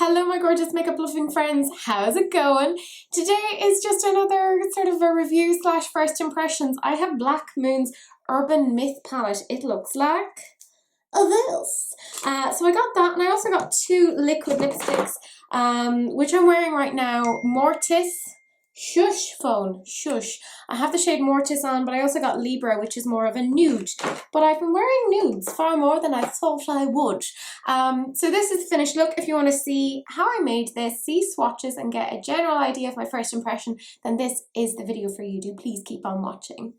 Hello my gorgeous makeup loving friends, how's it going? Today is just another sort of a review slash first impressions. I have Black Moon's Urban Myth palette. It looks like this. So I got that, and I also got two liquid lipsticks, which I'm wearing right now. Mortis. Shush phone, shush. I have the shade Mortis on, but I also got Libra, which is more of a nude. But I've been wearing nudes far more than I thought I would. So this is the finished look. If you want to see how I made this, see swatches and get a general idea of my first impression, then this is the video for you. Do please keep on watching.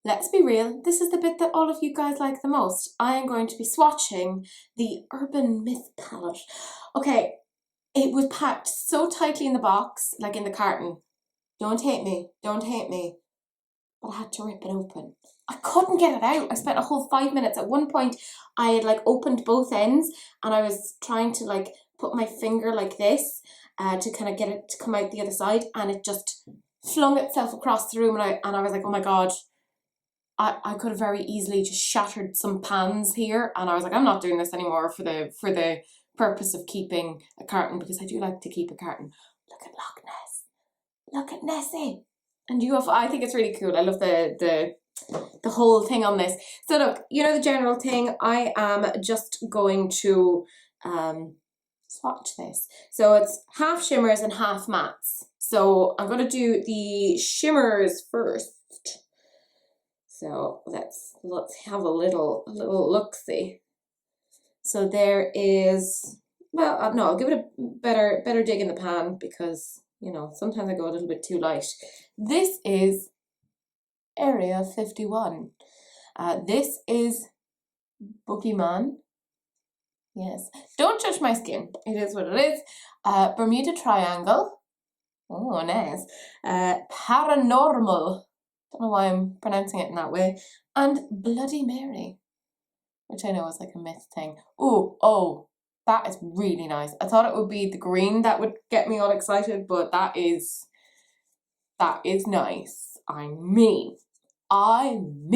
Let's be real, this is the bit that all of you guys like the most. I am going to be swatching the Urban Myth palette. Okay. It was packed so tightly in the box, like in the carton. Don't hate me, don't hate me. But I had to rip it open. I couldn't get it out. I spent a whole 5 minutes. At one point, I had like opened both ends and I was trying to like put my finger like this to kind of get it to come out the other side, and it just flung itself across the room, and I was like, oh my God. I could have very easily just shattered some pans here, and I was like, I'm not doing this anymore for the purpose of keeping a carton, because I do like to keep a carton. Look at Loch Ness. Look at Nessie. And I think it's really cool. I love the whole thing on this. So look, you know the general thing. I am just going to swatch this. So it's half shimmers and half mattes. So I'm going to do the shimmers first. So let's have a little look-see. So there is, well, no, I'll give it a better dig in the pan, because, you know, sometimes I go a little bit too light. This is Area 51. This is Boogeyman. Yes. Don't judge my skin. It is what it is. Bermuda Triangle. Oh, nice. Paranormal. Don't know why I'm pronouncing it in that way. And Bloody Mary, which I know is like a myth thing. Oh, that is really nice. I thought it would be the green that would get me all excited, but that is nice. I mean, I'm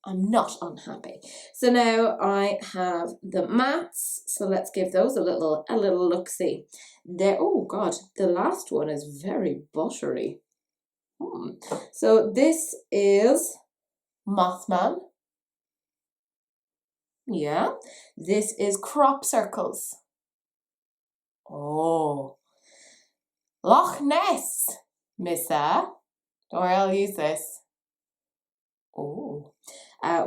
not unhappy. So now I have the mattes. So let's give those a little look-see. There. Oh God, the last one is very buttery. So this is Mothman. Yeah. This is Crop Circles. Oh. Loch Ness, Missa. Don't worry, I'll use this. Oh.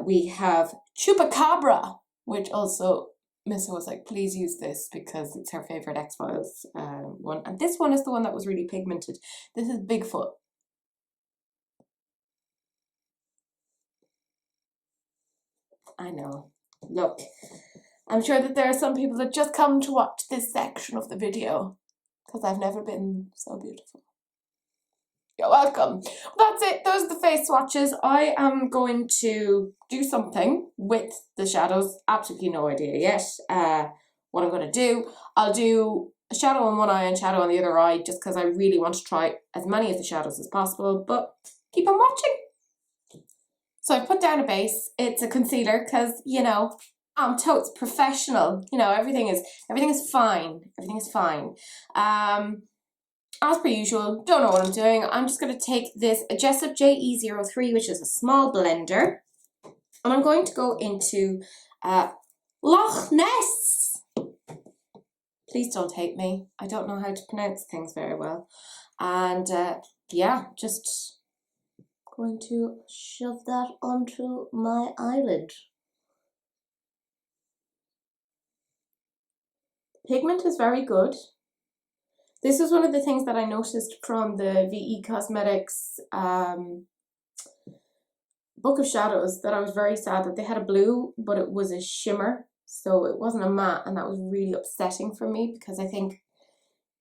We have Chupacabra, which also Missa was like, please use this because it's her favorite X-Files one. And this one is the one that was really pigmented. This is Bigfoot. I know. Look, I'm sure that there are some people that just come to watch this section of the video because I've never been so beautiful. You're welcome. That's it. Those are the face swatches. I am going to do something with the shadows. Absolutely no idea yet what I'm going to do. I'll do a shadow on one eye and shadow on the other eye, just because I really want to try as many of the shadows as possible. But keep on watching. So I put down a base. It's a concealer because, you know, I'm totes professional. You know, everything is fine. Everything is fine. As per usual, don't know what I'm doing. I'm just going to take this Jessup JE03, which is a small blender, and I'm going to go into Loch Ness. Please don't hate me. I don't know how to pronounce things very well. And yeah, just going to shove that onto my eyelid. Pigment is very good. This is one of the things that I noticed from the VE Cosmetics Book of Shadows, that I was very sad that they had a blue, but it was a shimmer. So it wasn't a matte, and that was really upsetting for me, because I think,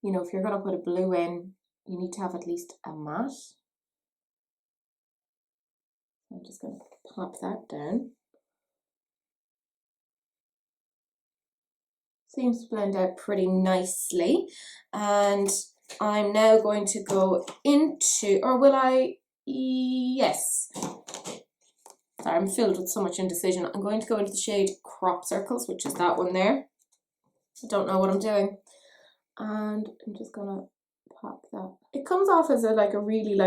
you know, if you're going to put a blue in, you need to have at least a matte. I'm just going to pop that down. Seems to blend out pretty nicely. And I'm now going to go into, or will I? Yes. Sorry, I'm filled with so much indecision. I'm going to go into the shade Crop Circles, which is that one there. I don't know what I'm doing. And I'm just gonna pack that. It comes off as a really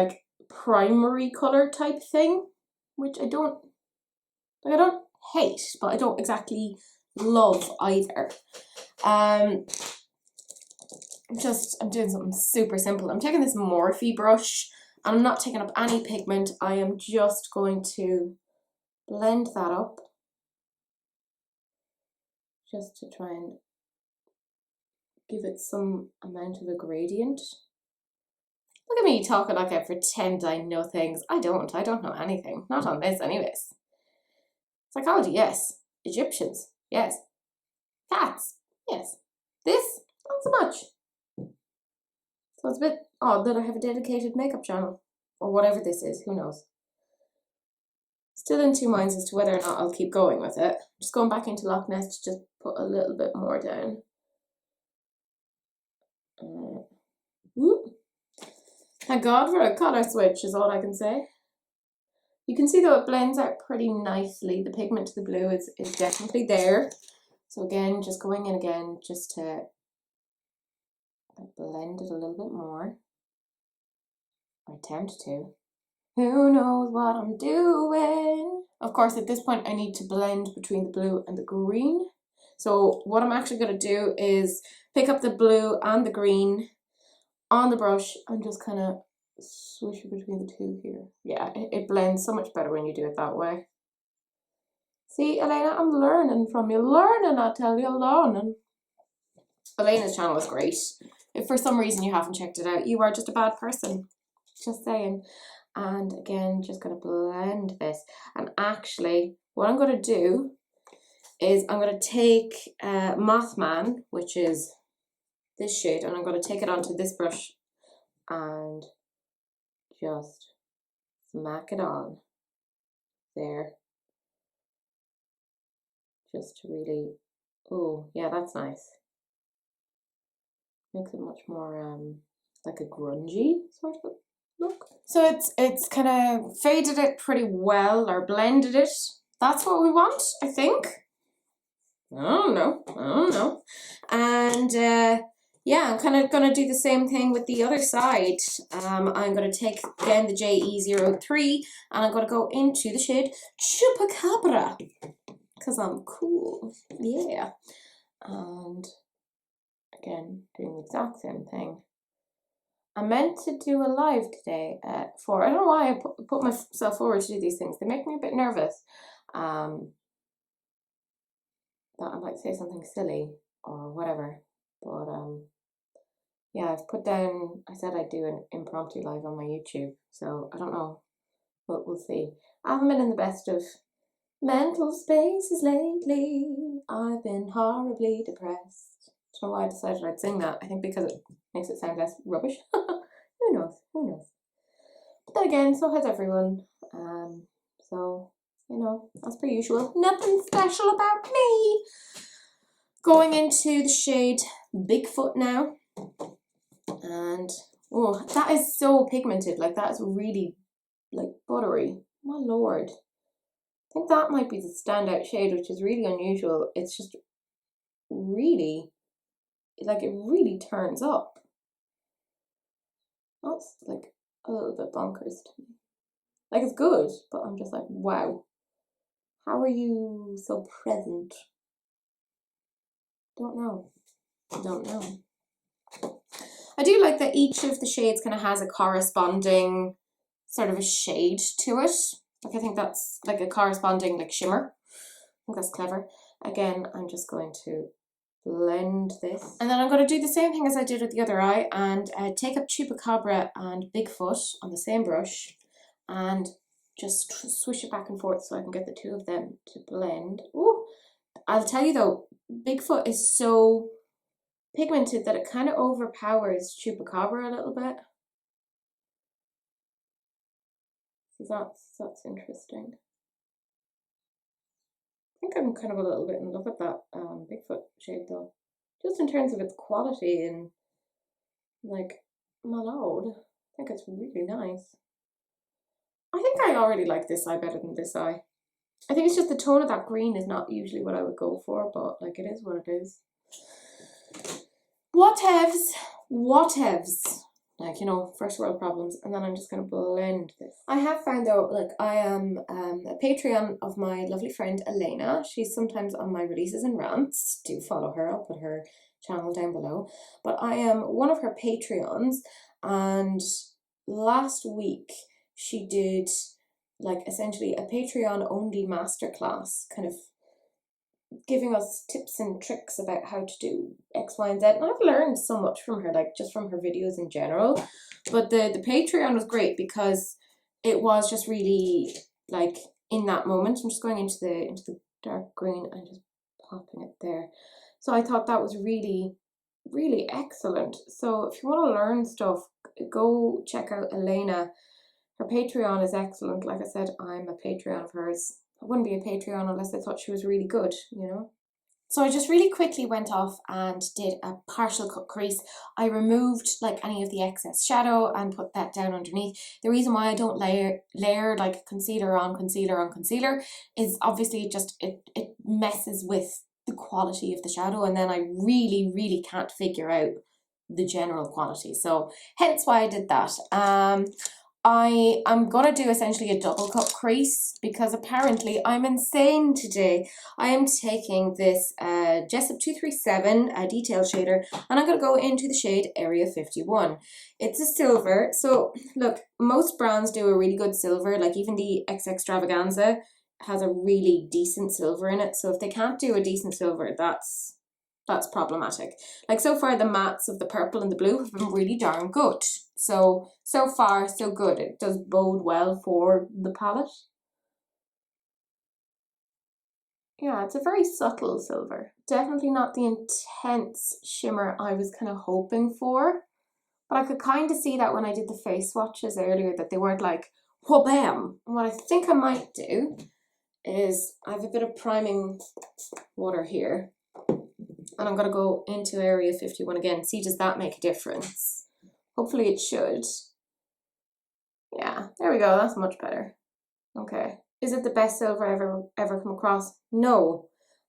primary color type thing, which I don't hate, but I don't exactly love either. I'm doing something super simple. I'm taking this Morphe brush and I'm not taking up any pigment. I am just going to blend that up just to try and give it some amount of a gradient. Look at me talking like I pretend I know things. I don't know anything. Not on this anyways. Psychology, yes. Egyptians, yes. Cats, yes. This, not so much. So it's a bit odd that I have a dedicated makeup channel. Or whatever this is, who knows. Still in two minds as to whether or not I'll keep going with it. Just going back into Loch Ness to just put a little bit more down. Thank God for a colour switch is all I can say. You can see though it blends out pretty nicely. The pigment to the blue is definitely there. So again, just going in again just to blend it a little bit more. Or attempt to. Who knows what I'm doing? Of course, at this point I need to blend between the blue and the green. So what I'm actually going to do is pick up the blue and the green on the brush and just kind of swish it between the two here. Yeah, it blends so much better when you do it that way. See, Elena, I'm learning from you. Learning, I tell you, learning. Elena's channel is great. If for some reason you haven't checked it out, you are just a bad person. Just saying. And again, just going to blend this. And actually, what I'm going to do is I'm going to take Mothman, which is this shade, and I'm going to take it onto this brush and just smack it on there. Just to really, oh yeah, that's nice. Makes it much more like a grungy sort of look. So it's kind of faded it pretty well, or blended it. That's what we want, I think. I don't know. And yeah, I'm kind of going to do the same thing with the other side. I'm going to take again the JE03 and I'm going to go into the shade Chupacabra because I'm cool. Yeah. And again, doing the exact same thing. I meant to do a live today at 4. I don't know why I put myself forward to do these things. They make me a bit nervous. That I might say something silly or whatever. But yeah, I've put down, I said I'd do an impromptu live on my YouTube. So I don't know. But we'll see. I haven't been in the best of mental spaces lately. I've been horribly depressed. I don't know why I decided I'd sing that. I think because it makes it sound less rubbish. Who knows? But then again, so has everyone. So, you know, as per usual, nothing special about me. Going into the shade Bigfoot now. And, oh, that is so pigmented. Like, that is really, like, buttery. My lord. I think that might be the standout shade, which is really unusual. It's just really, like, it really turns up. That's, like, a little bit bonkers to me. Like, it's good, but I'm just like, wow. How are you so present? Don't know. I do like that each of the shades kind of has a corresponding sort of a shade to it. Like, I think that's like a corresponding like shimmer. I think that's clever. Again, I'm just going to blend this. And then I'm going to do the same thing as I did with the other eye and take up Chupacabra and Bigfoot on the same brush and just swish it back and forth so I can get the two of them to blend. Ooh, I'll tell you though, Bigfoot is so pigmented that it kind of overpowers Chupacabra a little bit. So that's interesting. I think I'm kind of a little bit in love with that Bigfoot shade though. Just in terms of its quality and like, my lord, I think it's really nice. I think I already like this eye better than this eye. I think it's just the tone of that green is not usually what I would go for, but like it is what it is. Whatevs. Like, you know, first world problems. And then I'm just going to blend this. I have found though, like, I am a Patreon of my lovely friend Elena. She's sometimes on my releases and rants. Do follow her. I'll put her channel down below. But I am one of her Patreons. And last week she did, like, essentially a Patreon only masterclass, kind of giving us tips and tricks about how to do X, Y, and Z. And I've learned so much from her, like just from her videos in general. But the Patreon was great because it was just really like in that moment. I'm just going into the dark green and just popping it there. So I thought that was really, really excellent. So if you want to learn stuff, go check out Elena. Her Patreon is excellent. Like I said, I'm a Patreon of hers. I wouldn't be a Patreon unless I thought she was really good, you know? So I just really quickly went off and did a partial cut crease. I removed like any of the excess shadow and put that down underneath. The reason why I don't layer like concealer on concealer on concealer is obviously it messes with the quality of the shadow, and then I really, really can't figure out the general quality. So hence why I did that. I'm gonna do essentially a double cut crease because apparently I'm insane today. I am taking this Jessup 237 detail shader, and I'm gonna go into the shade Area 51. It's a silver, so look, most brands do a really good silver, like even the X Extravaganza has a really decent silver in it. So if they can't do a decent silver, that's problematic. Like so far the mattes of the purple and the blue have been really darn good. So far so good. It does bode well for the palette. Yeah, it's a very subtle silver. Definitely not the intense shimmer I was kind of hoping for. But I could kind of see that when I did the face swatches earlier, that they weren't like, wha-bam. What I think I might do is I have a bit of priming water here. And I'm going to go into Area 51 again. See, does that make a difference? Hopefully it should. Yeah, there we go. That's much better. Okay. Is it the best silver I've ever come across? No.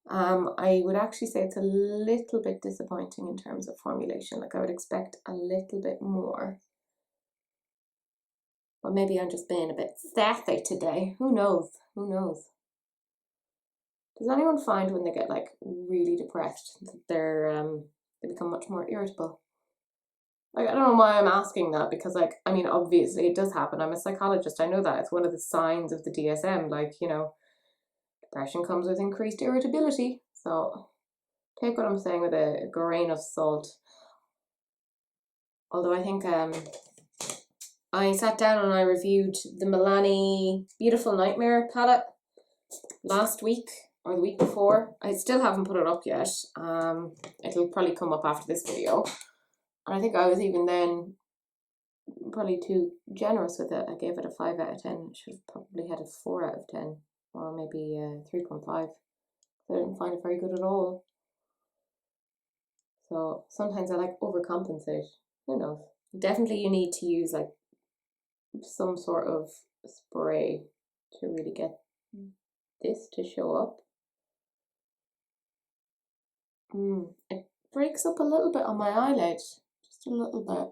I would actually say it's a little bit disappointing in terms of formulation. Like I would expect a little bit more. But maybe I'm just being a bit sassy today. Who knows? Who knows? Does anyone find when they get like really depressed that they become much more irritable? Like, I don't know why I'm asking that, because like, I mean, obviously it does happen. I'm a psychologist. I know that it's one of the signs of the DSM. Like, you know, depression comes with increased irritability. So take what I'm saying with a grain of salt. Although I think I sat down and I reviewed the Milani Beautiful Nightmare palette last week or the week before. I still haven't put it up yet. It'll probably come up after this video. And I think I was even then probably too generous with it. I gave it a 5 out of 10. Should have probably had a 4 out of 10, or maybe 3.5. I didn't find it very good at all. So sometimes I like overcompensate. Who knows? Definitely you need to use like some sort of spray to really get this to show up. It breaks up a little bit on my eyelid, just a little bit,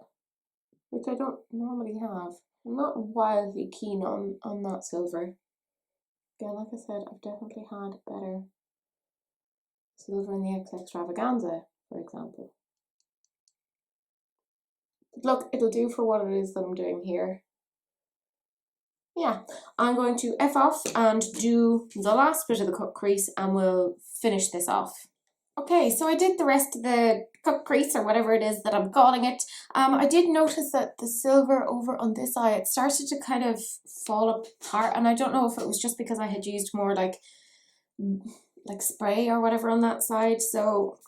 which I don't normally have. I'm not wildly keen on that silver. Again, like I said, I've definitely had better silver in the X Extravaganza, for example. But look, it'll do for what it is that I'm doing here. Yeah, I'm going to F off and do the last bit of the cut crease and we'll finish this off. Okay, so I did the rest of the cut crease, or whatever it is that I'm calling it. I did notice that the silver over on this eye, it started to kind of fall apart, and I don't know if it was just because I had used more like spray or whatever on that side. So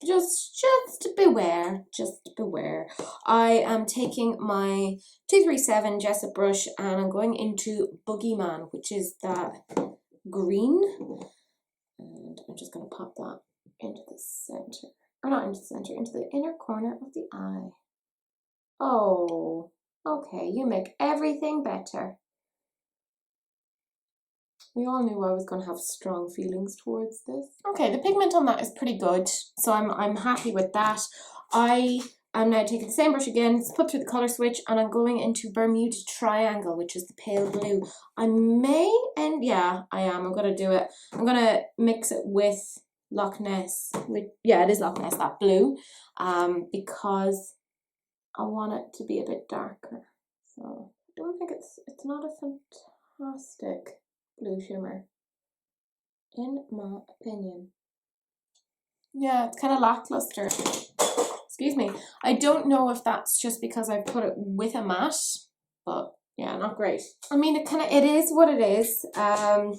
just beware, just beware. I am taking my 237 Jessup brush and I'm going into Boogeyman, which is that green. And I'm just going to pop that into the center, or not into the center, into the inner corner of the eye. Oh, okay, you make everything better. We all knew I was going to have strong feelings towards this. Okay, the pigment on that is pretty good, so I'm happy with that. I am now taking the same brush again, put through the colour switch, and I'm going into Bermuda Triangle, which is the pale blue. I may end, yeah, I am. I'm going to do it. I'm going to mix it with Loch Ness. Yeah, it is Loch Ness, that blue, because I want it to be a bit darker. So I don't think it's not a fantastic blue shimmer, in my opinion. Yeah, it's kind of lackluster. Excuse me. I don't know if that's just because I put it with a matte, but yeah, not great. I mean, it is what it is. There's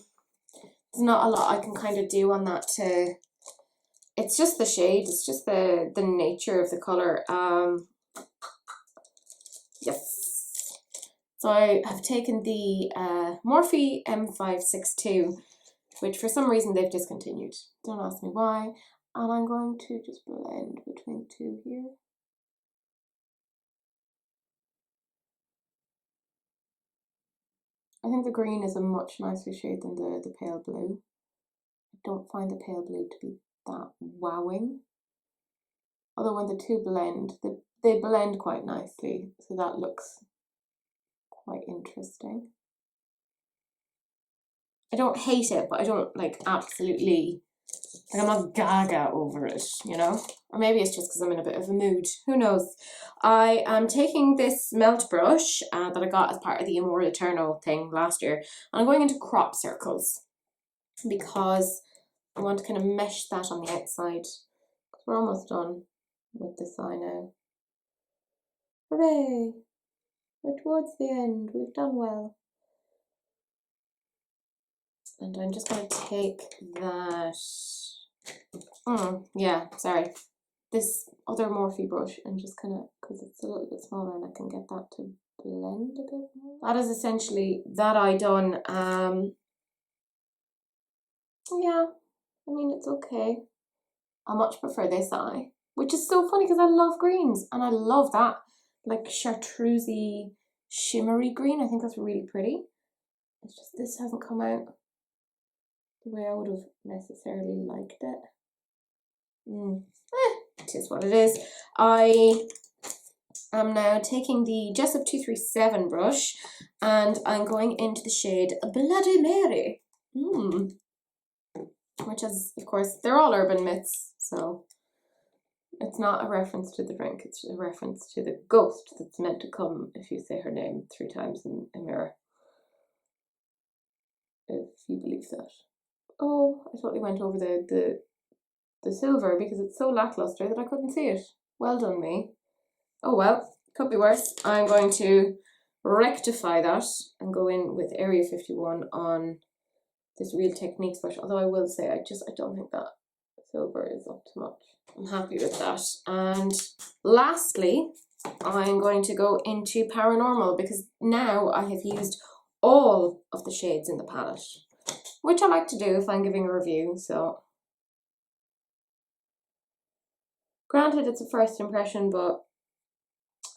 not a lot I can kind of do on that to. It's just the shade. It's just the nature of the color. Yes. So I have taken the Morphe M562, which for some reason they've discontinued. Don't ask me why. And I'm going to just blend between two here. I think the green is a much nicer shade than the pale blue. I don't find the pale blue to be that wowing. Although when the two blend, they blend quite nicely, so that looks quite interesting. I don't hate it, but I don't like absolutely, like I'm not gaga over it, you know? Or maybe it's just because I'm in a bit of a mood, who knows? I am taking this melt brush that I got as part of the Amore Eternal thing last year, and I'm going into crop circles because I want to kind of mesh that on the outside. We're almost done with this eye now. Hooray! We're towards the end, we've done well. And I'm just going to take that, this other Morphe brush and just kind of, because it's a little bit smaller and I can get that to blend a bit more. That is essentially that eye done. Yeah, I mean, it's okay. I much prefer this eye, which is so funny because I love greens and I love that, like chartreusey, shimmery green. I think that's really pretty. It's just this hasn't come out the way I would have necessarily liked it. It is what it is. I am now taking the Jessup 237 brush and I'm going into the shade Bloody Mary. Which is, of course, they're all urban myths, so it's not a reference to the drink, it's a reference to the ghost that's meant to come if you say her name 3 times in a mirror. If you believe that. Oh, I totally went over the silver because it's so lackluster that I couldn't see it. Well done, me. Oh well, could be worse. I'm going to rectify that and go in with Area 51 on this Real Techniques brush, although I will say I don't think that silver is up to much. I'm happy with that. And lastly, I'm going to go into Paranormal because now I have used all of the shades in the palette, which I like to do if I'm giving a review, so. Granted, it's a first impression, but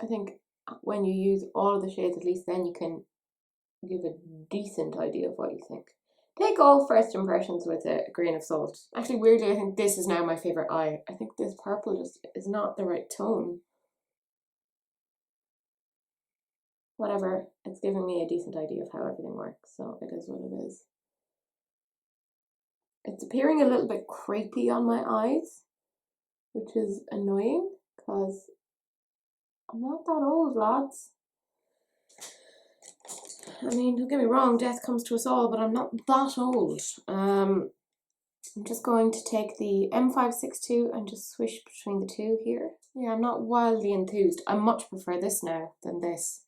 I think when you use all of the shades, at least then you can give a decent idea of what you think. Take all first impressions with a grain of salt. Actually, weirdly, I think this is now my favourite eye. I think this purple just is not the right tone. Whatever, it's giving me a decent idea of how everything works, so it is what it is. It's appearing a little bit crepey on my eyes, which is annoying, because I'm not that old, lads. I mean, don't get me wrong, death comes to us all, but I'm not that old. I'm just going to take the M562 and just swish between the two here. Yeah, I'm not wildly enthused. I much prefer this now than this.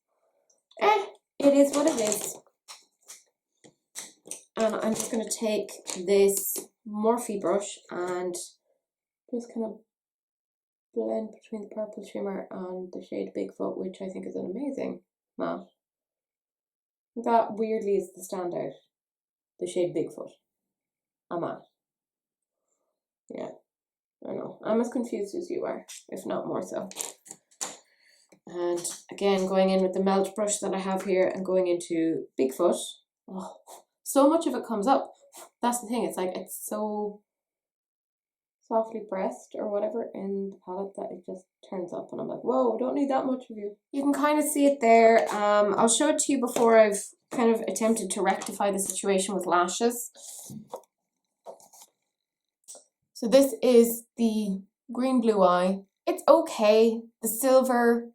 It is what it is. And I'm just going to take this Morphe brush and just kind of blend between the purple shimmer and the shade Bigfoot, which I think is an amazing matte. That weirdly is the standout. The shade Bigfoot. A matte. Yeah, I know. I'm as confused as you are, if not more so. And again, going in with the melt brush that I have here and going into Bigfoot. Oh, so much of it comes up. That's the thing, it's like it's so softly pressed or whatever in the palette that it just turns up, and I'm like, whoa, don't need that much of you. You can kind of see it there. I'll show it to you before I've kind of attempted to rectify the situation with lashes. So this is the green blue eye. It's okay. The silver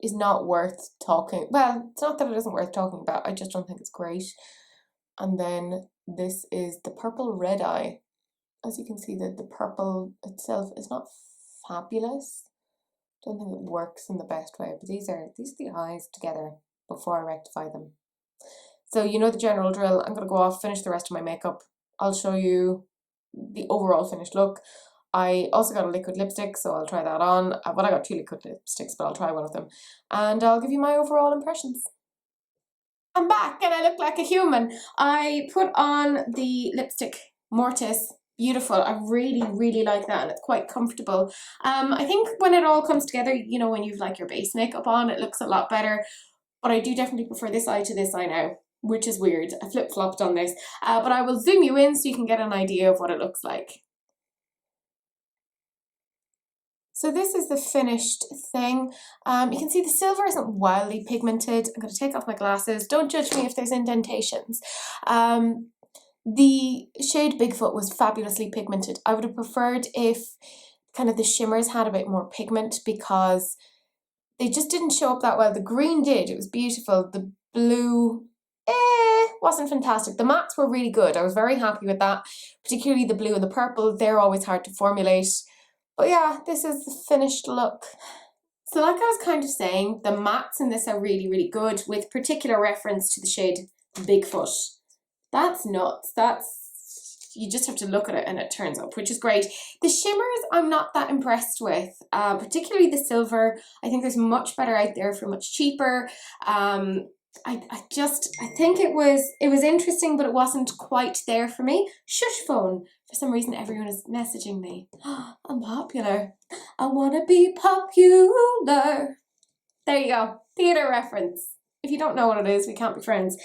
is not worth talking. Well, it's not that it isn't worth talking about. I just don't think it's great. And then this is the purple red eye. As you can see, the purple itself is not fabulous. Don't think it works in the best way. But these are the eyes together before I rectify them. So you know the general drill. I'm gonna go off, finish the rest of my makeup. I'll show you the overall finished look. I also got a liquid lipstick, so I'll try that on. Well, I got 2 liquid lipsticks, but I'll try one of them. And I'll give you my overall impressions. I'm back and I look like a human. I put on the lipstick Mortis. Beautiful. I really, really like that, and it's quite comfortable. I think when it all comes together, you know, when you've like your base makeup on, it looks a lot better. But I do definitely prefer this eye to this eye now, which is weird. I flip-flopped on this. But I will zoom you in so you can get an idea of what it looks like. So this is the finished thing. You can see the silver isn't wildly pigmented. I'm going to take off my glasses. Don't judge me if there's indentations. The shade Bigfoot was fabulously pigmented. I would have preferred if kind of the shimmers had a bit more pigment because they just didn't show up that well. The green did. It was beautiful. The blue wasn't fantastic. The mattes were really good. I was very happy with that. Particularly the blue and the purple. They're always hard to formulate. But yeah, this is the finished look. So like I was kind of saying, the mattes in this are really, really good, with particular reference to the shade Bigfoot. That's nuts. You just have to look at it and it turns up, which is great. The shimmers I'm not that impressed with, particularly the silver. I think there's much better out there for much cheaper. I think it was interesting, but it wasn't quite there for me. Shush phone. For some reason, everyone is messaging me. I'm popular. I want to be popular. There you go. Theatre reference. If you don't know what it is, we can't be friends.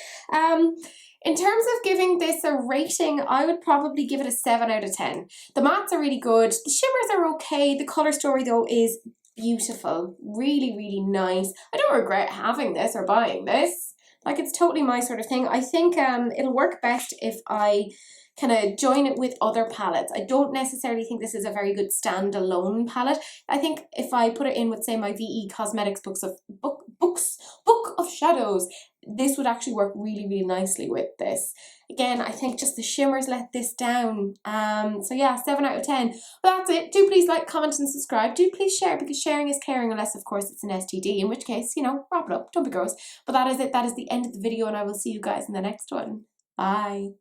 In terms of giving this a rating, I would probably give it a 7 out of 10. The mattes are really good. The shimmers are okay. The colour story, though, is beautiful. Really, really nice. I don't regret having this or buying this. Like, it's totally my sort of thing. I think it'll work best if I kind of join it with other palettes. I don't necessarily think this is a very good standalone palette. I think if I put it in with, say, my VE Cosmetics Book of Shadows, this would actually work really, really nicely with this. Again, I think just the shimmers let this down. So yeah, 7 out of 10. But that's it. Do please like, comment and subscribe. Do please share, because sharing is caring, unless of course it's an STD, in which case, you know, wrap it up. Don't be gross. But that is it. That is the end of the video, and I will see you guys in the next one. Bye.